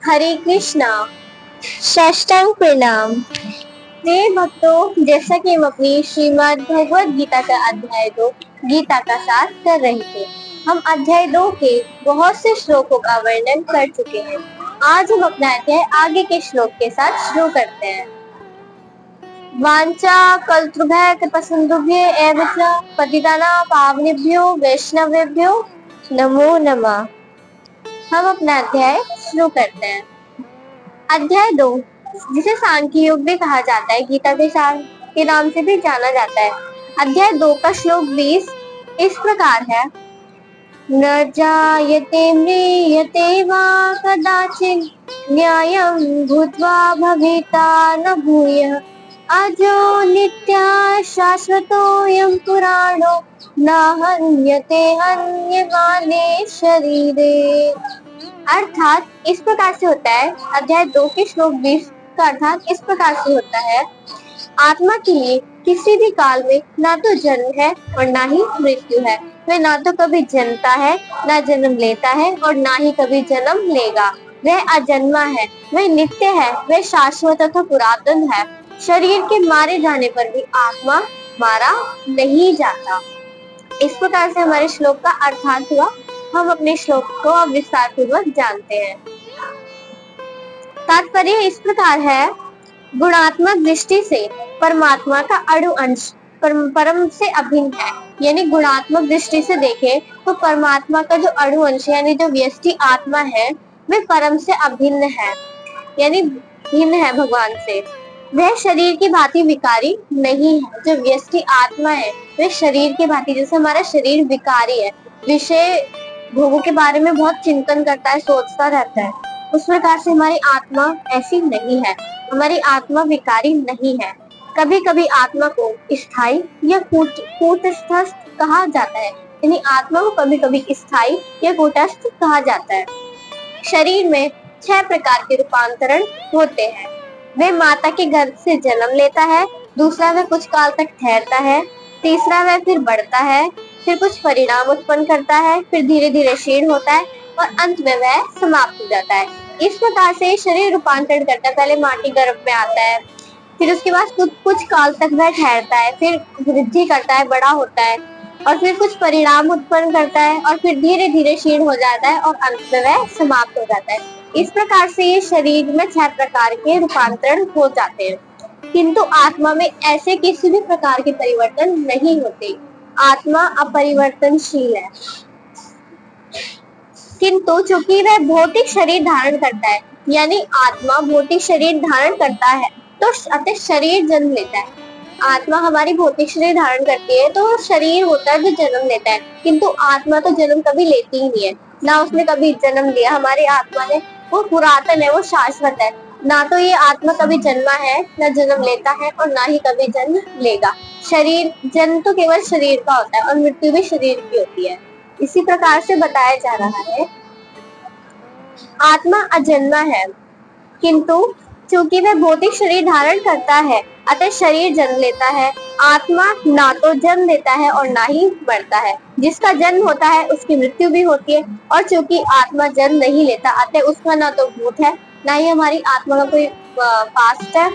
हरे कृष्णा। साष्टांग प्रणाम। प्रिय भक्तों, जैसा कि हम अपनी श्रीमद् भगवद गीता का अध्याय 2 गीता का सार कर रहे थे, हम अध्याय 2 के बहुत से श्लोकों का वर्णन कर चुके हैं। आज हम अपना अध्याय आगे के श्लोक के साथ शुरू करते हैं। वांचा कल्तृभ्य कृपासिन्धुभ्य एव च पतितानां पावनेभ्यो वैष्णवेभ्यो नमो नमः। हम अपना अध्याय शुरू करते हैं। अध्याय 2, जिसे सांख्य योग भी कहा जाता है, गीता के सार के नाम से भी जाना जाता है। अध्याय 2 का श्लोक 20 इस प्रकार है। न जायते म्रियते वा कदाचित् न्यायं भूत्वा भविता न भूयः अजो नित्यः शाश्वतोऽयं पुराणो न हन्यते हन्यमाने शरीरे। अर्थात इस प्रकार से होता है, अध्याय 2 के श्लोक 20 का अर्थात इस प्रकार से होता है। आत्मा के लिए किसी भी काल में ना तो जन्म है और ना ही मृत्यु है। वह ना तो कभी जन्मता है, ना जन्म लेता है और ना ही कभी जन्म लेगा। वह अजन्मा है, वह नित्य है, वह शाश्वत तथा पुरातन है। शरीर के मारे जाने पर भी आत्मा मारा नहीं जाता। इस प्रकार से हमारे श्लोक का अर्थात हुआ। हम अपने श्लोक को अब विस्तार पूर्वक जानते हैं। तात्पर्य इस प्रकार है। गुणात्मक दृष्टि से परमात्मा का अणु अंश परम से अभिन्न है। यानी गुणात्मक दृष्टि से देखें तो परमात्मा का जो अणु अंश यानी जो व्यष्टि आत्मा है, वह परम से अभिन्न है, यानी भिन्न है भगवान से। वह शरीर की भांति विकारी नहीं है। जो व्यष्टि आत्मा है वह शरीर की भांति, जैसे हमारा शरीर विकारी है, विषय भोगों के बारे में बहुत चिंतन करता है, सोचता रहता है, उस प्रकार से हमारी आत्मा ऐसी नहीं है। हमारी आत्मा विकारी नहीं है। कभी कभी आत्मा को स्थायी या कूटस्थ कहा जाता है, यानी आत्मा को कभी कभी स्थायी या कूटस्थ कहा जाता है। शरीर में 6 प्रकार के रूपांतरण होते हैं। वह माता के गर्भ से जन्म लेता है, दूसरा वह कुछ काल तक ठहरता है, तीसरा वह फिर बढ़ता है, फिर कुछ परिणाम उत्पन्न करता है, फिर धीरे धीरे क्षीण होता है और अंत में वह समाप्त हो जाता है। इस प्रकार से शरीर रूपांतरण करता है। पहले माटी गर्भ में आता है, फिर उसके बाद कुछ काल तक वह ठहरता है, फिर वृद्धि करता है, बड़ा होता है और फिर कुछ परिणाम उत्पन्न करता है और फिर धीरे धीरे क्षीण हो जाता है और अंत में वह समाप्त हो जाता है। इस प्रकार से ये शरीर में 6 प्रकार के रूपांतरण हो जाते हैं, किंतु आत्मा में ऐसे किसी भी प्रकार के परिवर्तन नहीं होते। आत्मा अपरिवर्तनशील है, किंतु चूंकि वह भौतिक शरीर धारण करता है, यानी आत्मा भौतिक शरीर धारण करता है तो अतः शरीर जन्म लेता है। आत्मा हमारी भौतिक शरीर धारण करती है तो शरीर होता है जो जन्म लेता है, किंतु आत्मा तो जन्म कभी लेती ही नहीं है, ना उसने कभी जन्म लिया। हमारी आत्मा ने, वो पुरातन है, वो शाश्वत है। ना तो ये आत्मा कभी जन्मा है, ना जन्म लेता है और ना ही कभी जन्म लेगा। शरीर, जन्म तो केवल शरीर का होता है और मृत्यु भी शरीर की होती है। इसी प्रकार से बताया जा रहा है। आत्मा अजन्मा है, किंतु चूंकि वह भौतिक शरीर धारण करता है अतः शरीर जन्म लेता है। आत्मा ना तो जन्म लेता है और ना ही मरता है। जिसका जन्म होता है उसकी मृत्यु भी होती है, और चूंकि आत्मा जन्म नहीं लेता अतः उसका ना तो भूत है, ना ही हमारी आत्मा का कोई पास्ट है,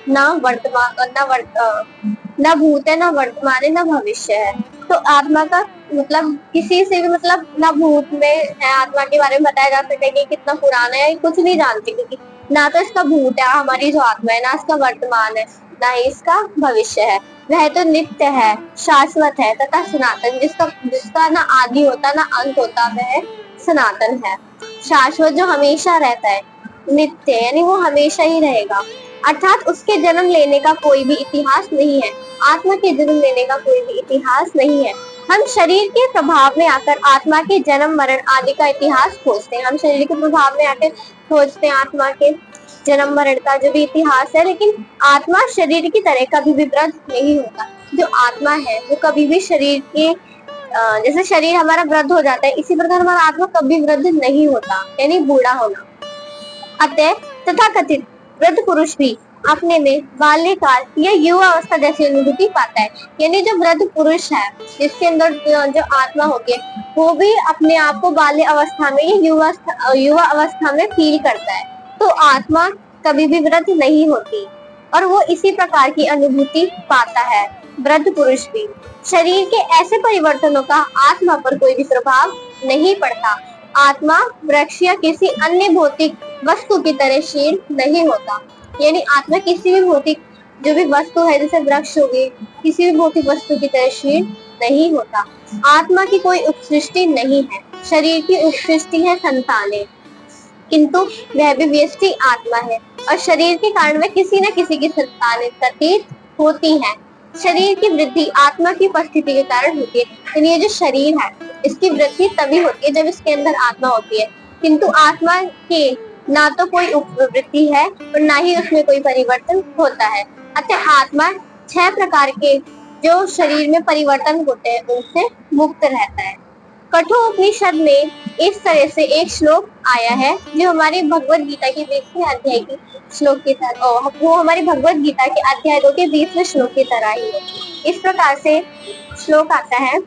ना वर्तमान, ना भूत है, ना वर्तमान है, ना भविष्य है। तो आत्मा का मतलब किसी से भी मतलब ना भूत में है आत्मा के बारे में बताया जा सकता है कि कितना पुराना है, कुछ नहीं जानते, क्योंकि ना तो इसका भूत है हमारी जो आत्मा है, ना इसका वर्तमान है, ना ही इसका भविष्य है। वह तो नित्य है, शाश्वत है तथा सनातन, जिसका ना आदि होता ना अंत होता, वह सनातन है। शाश्वत जो हमेशा रहता है, नित्य यानी वो हमेशा ही रहेगा, अर्थात उसके जन्म लेने का कोई भी इतिहास नहीं है। आत्मा के जन्म लेने का कोई भी इतिहास नहीं है। हम शरीर के प्रभाव में आकर आत्मा के जन्म मरण आदि का इतिहास खोजते हैं। हम शरीर के प्रभाव में आकर खोजते हैं आत्मा के जन्म मरण का जो भी इतिहास है, लेकिन आत्मा शरीर की तरह कभी भी वृद्ध नहीं होता। जो आत्मा है वो कभी भी शरीर के जैसे शरीर हमारा वृद्ध हो जाता है, इसी प्रकार हमारा आत्मा कभी वृद्ध नहीं होता, यानी बूढ़ा होना। अतः तथा कथित वृद्ध पुरुष भी अपने में बाल्यकाल या युवा अवस्था जैसी अनुभूति पाता है। यानी जो वृद्ध पुरुष है, जिसके अंदर जो आत्मा होती है, वो भी अपने आप को बाल्य अवस्था में या युवा अवस्था में फील करता है। तो आत्मा कभी भी वृद्ध नहीं होती और वो इसी प्रकार की अनुभूति पाता है, वृद्ध पुरुष भी। शरीर के ऐसे परिवर्तनों का आत्मा पर कोई भी प्रभाव नहीं पड़ता। आत्मा वृक्ष या किसी अन्य भौतिक वस्तु की तरह क्षीण नहीं होता। यानी आत्मा किसी भी भौतिक जो भी वस्तु है, जैसे वृक्ष हो गई, किसी भी भौतिक वस्तु की तरह क्षीण नहीं होता। आत्मा की कोई उपसृष्टि नहीं है। शरीर की उपसृष्टि है संतानें, किंतु वह भी व्यष्टि आत्मा है और शरीर के कारण वह किसी न किसी की संतानें प्रतीत होती हैं। शरीर की वृद्धि आत्मा की उपस्थिति के कारण होती है। यानी ये जो शरीर है, इसकी वृद्धि तभी होती है जब इसके अंदर आत्मा होती है, किंतु आत्मा के ना तो कोई वृद्धि है और ना ही उसमें कोई परिवर्तन होता है। अतः आत्मा 6 प्रकार के जो शरीर में परिवर्तन होते हैं उनसे मुक्त रहता है। कठोपनिषद में इस तरह से एक श्लोक आया है जो हमारी भगवत गीता के 20वें अध्याय की श्लोक की तरह, वो हमारी भगवत गीता के अध्याय 2 के 20वें श्लोक की तरह ही है। इस प्रकार से श्लोक आता है,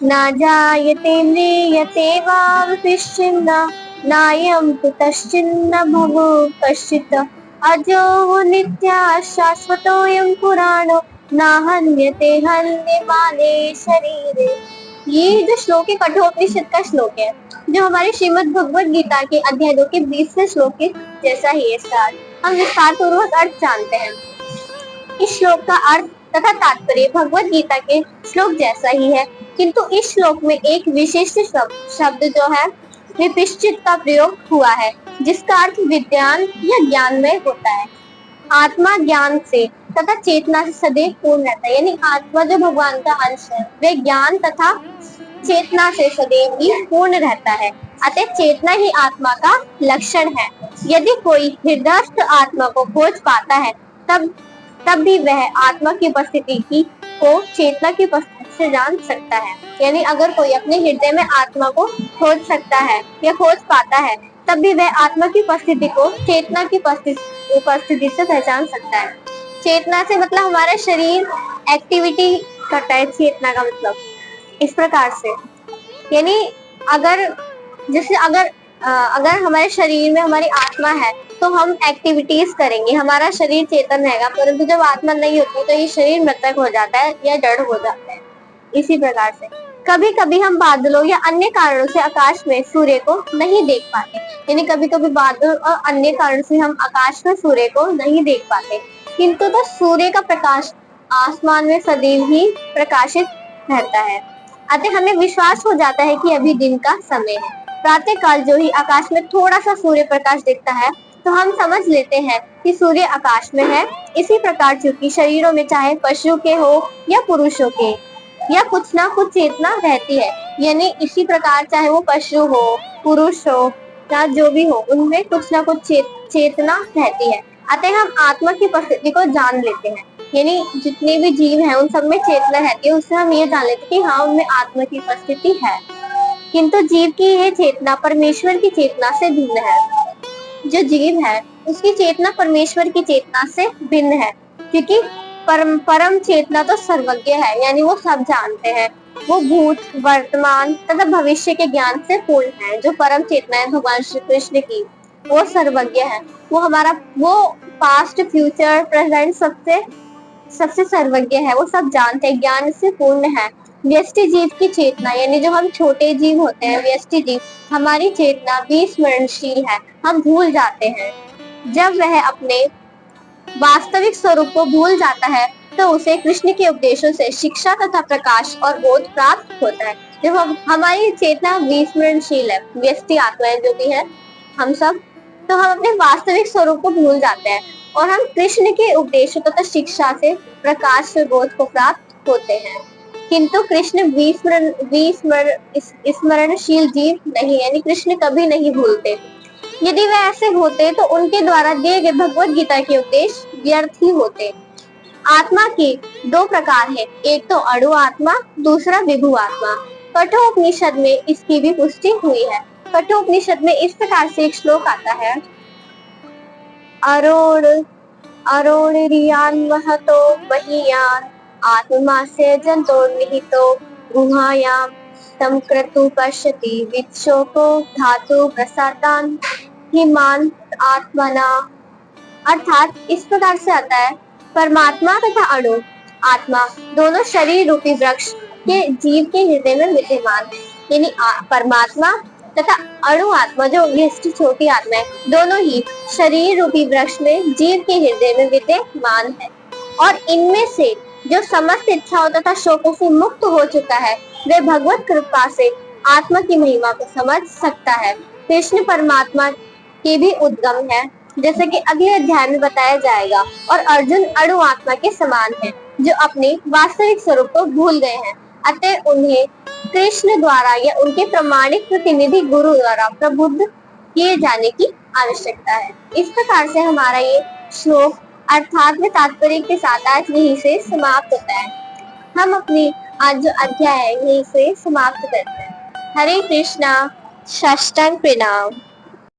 ना जायते म्रियते वा विश्चिन्न नायं कुतश्चिन्न भवो कश्चित् अजो नित्यः शाश्वतोऽयं पुराणो ना हन्यते हन्यमाने शरीरे। ये जो श्लोक है कठोपनिषद का श्लोक है, जो हमारे श्रीमद् भगवत गीता के अध्याय 2 के 20वें श्लोक के जैसा ही है। हम विस्तार पूर्वक अर्थ जानते हैं। इस श्लोक का अर्थ तथा तात्पर्य भगवत गीता के श्लोक जैसा ही है, किंतु इस श्लोक में एक विशिष्ट शब्द जो है विपिश्चित का प्रयोग हुआ है, जिसका अर्थ विज्ञान या ज्ञानमय होता है। आत्मा ज्ञान से तथा चेतना से सदैव पूर्ण रहता है। यानी आत्मा जो भगवान का अंश है, वे ज्ञान तथा चेतना से सदैव ही पूर्ण रहता है। अतः चेतना ही आत्मा का लक्षण है। यदि कोई हृदयस्थ आत्मा को खोज पाता है, तब भी वह आत्मा की उपस्थिति को चेतना की उपस्थिति से जान सकता है। यानी अगर कोई अपने हृदय में आत्मा को खोज सकता है या खोज पाता है, तब भी वह आत्मा की उपस्थिति को चेतना की उपस्थिति से पहचान सकता है। चेतना से मतलब हमारा शरीर एक्टिविटी करता है, चेतना का मतलब इस प्रकार से। यानी अगर हमारे शरीर में हमारी आत्मा है तो हम एक्टिविटीज करेंगे, हमारा शरीर चेतन रहेगा, परंतु जब आत्मा नहीं होती तो ये शरीर मृतक हो जाता है या जड़ हो जाता है। इसी प्रकार से कभी कभी हम बादलों या अन्य कारणों से आकाश में सूर्य को नहीं देख पाते। यानी कभी कभी बादल और अन्य कारण से हम आकाश में सूर्य को नहीं देख पाते, किंतु तो सूर्य का प्रकाश आसमान में सदैव ही प्रकाशित रहता है। अतः हमें विश्वास हो जाता है कि अभी दिन का समय है। प्रातः काल जो ही आकाश में थोड़ा सा सूर्य प्रकाश दिखता है तो हम समझ लेते हैं कि सूर्य आकाश में है। इसी प्रकार चूंकि शरीरों में चाहे पशु के हो या पुरुषों के या कुछ ना कुछ चेतना रहती है, यानी इसी प्रकार चाहे वो पशु हो, पुरुष हो या जो भी हो, उनमें कुछ ना कुछ चेतना रहती है। अतः हम आत्मा की उपस्थिति को जान लेते हैं। यानी जितने भी जीव हैं उन सब में चेतना रहती है, उससे हम ये जान लेते हैं कि हाँ, उनमें आत्मा की उपस्थिति है। किंतु जीव की यह चेतना परमेश्वर की चेतना से भिन्न है। जो जीव है उसकी चेतना परमेश्वर की चेतना से भिन्न है, क्योंकि परम चेतना तो सर्वज्ञ है। यानी वो सब जानते हैं, वो भूत, वर्तमान तथा भविष्य के ज्ञान से पूर्ण है। जो परम चेतना है भगवान श्री कृष्ण की, वो सर्वज्ञ है। वो पास्ट, फ्यूचर, प्रेजेंट सबसे सर्वज्ञ है। वो सब जानते हैं, ज्ञान से पूर्ण है। व्यष्टि जीव की चेतना, यानी जो हम छोटे जीव होते हैं, व्यष्टि जीव, हमारी चेतना विस्मरणशील है, हम भूल जाते हैं। जब वह अपने वास्तविक स्वरूप को भूल जाता है तो उसे कृष्ण के उपदेशों से शिक्षा तथा प्रकाश और बोध प्राप्त होता है। जब हमारी चेतना विस्मरणशील है, व्यष्टि आत्माएं जो भी है हम सब, तो हम अपने वास्तविक स्वरूप को भूल जाते हैं और हम कृष्ण के उपदेशों तथा शिक्षा से प्रकाश और बोध को प्राप्त होते हैं। किंतु कृष्ण विस्मरणशील जीव नहीं, यानी कृष्ण कभी नहीं भूलते। यदि वे ऐसे होते तो उनके द्वारा दिए गए भगवत गीता के उपदेश व्यर्थ ही होते। आत्मा के 2 प्रकार है, एक तो अणु आत्मा, दूसरा विभु आत्मा। कठोपनिषद में इसकी भी पुष्टि हुई है। कठोपनिषद में इस प्रकार से एक श्लोक आता है, अरोण अरोरियान महतो बहियान आत्मा से जंतो निहितो गुहायाम तम क्रतु पश्यति विक्षोको धातु प्रसादान हिमान आत्मना। अर्थात इस प्रकार से आता है, परमात्मा तथा अणु आत्मा दोनों शरीर रूपी वृक्ष के जीव के हृदय में विद्यमान है। यानी परमात्मा तथा अणु आत्मा जो व्यष्टि छोटी आत्मा है, दोनों ही शरीर रूपी वृक्ष में जीव के हृदय में विद्यमान है। और इनमें से जो समस्त इच्छाओं तथा शोकों से मुक्त हो चुका है, वे भगवत कृपा से आत्मा की महिमा को समझ सकता है। कृष्ण परमात्मा के भी उद्गम है, जैसे कि अगले अध्याय में बताया जाएगा। और अर्जुन अणु आत्मा के समान है, जो अपने वास्तविक स्वरूप को भूल गए हैं। अतः उन्हें कृष्ण द्वारा या उनके प्रामाणिक प्रतिनिधि गुरु द्वारा प्रबुद्ध किए जाने की आवश्यकता है। इस प्रकार से हमारा ये श्लोक अर्थात में तात्पर्य के साथ आज यहीं से समाप्त होता है। हम अपनी आज जो अध्याय है यहीं से समाप्त करते हैं। हरे कृष्णा, साष्टांग प्रणाम।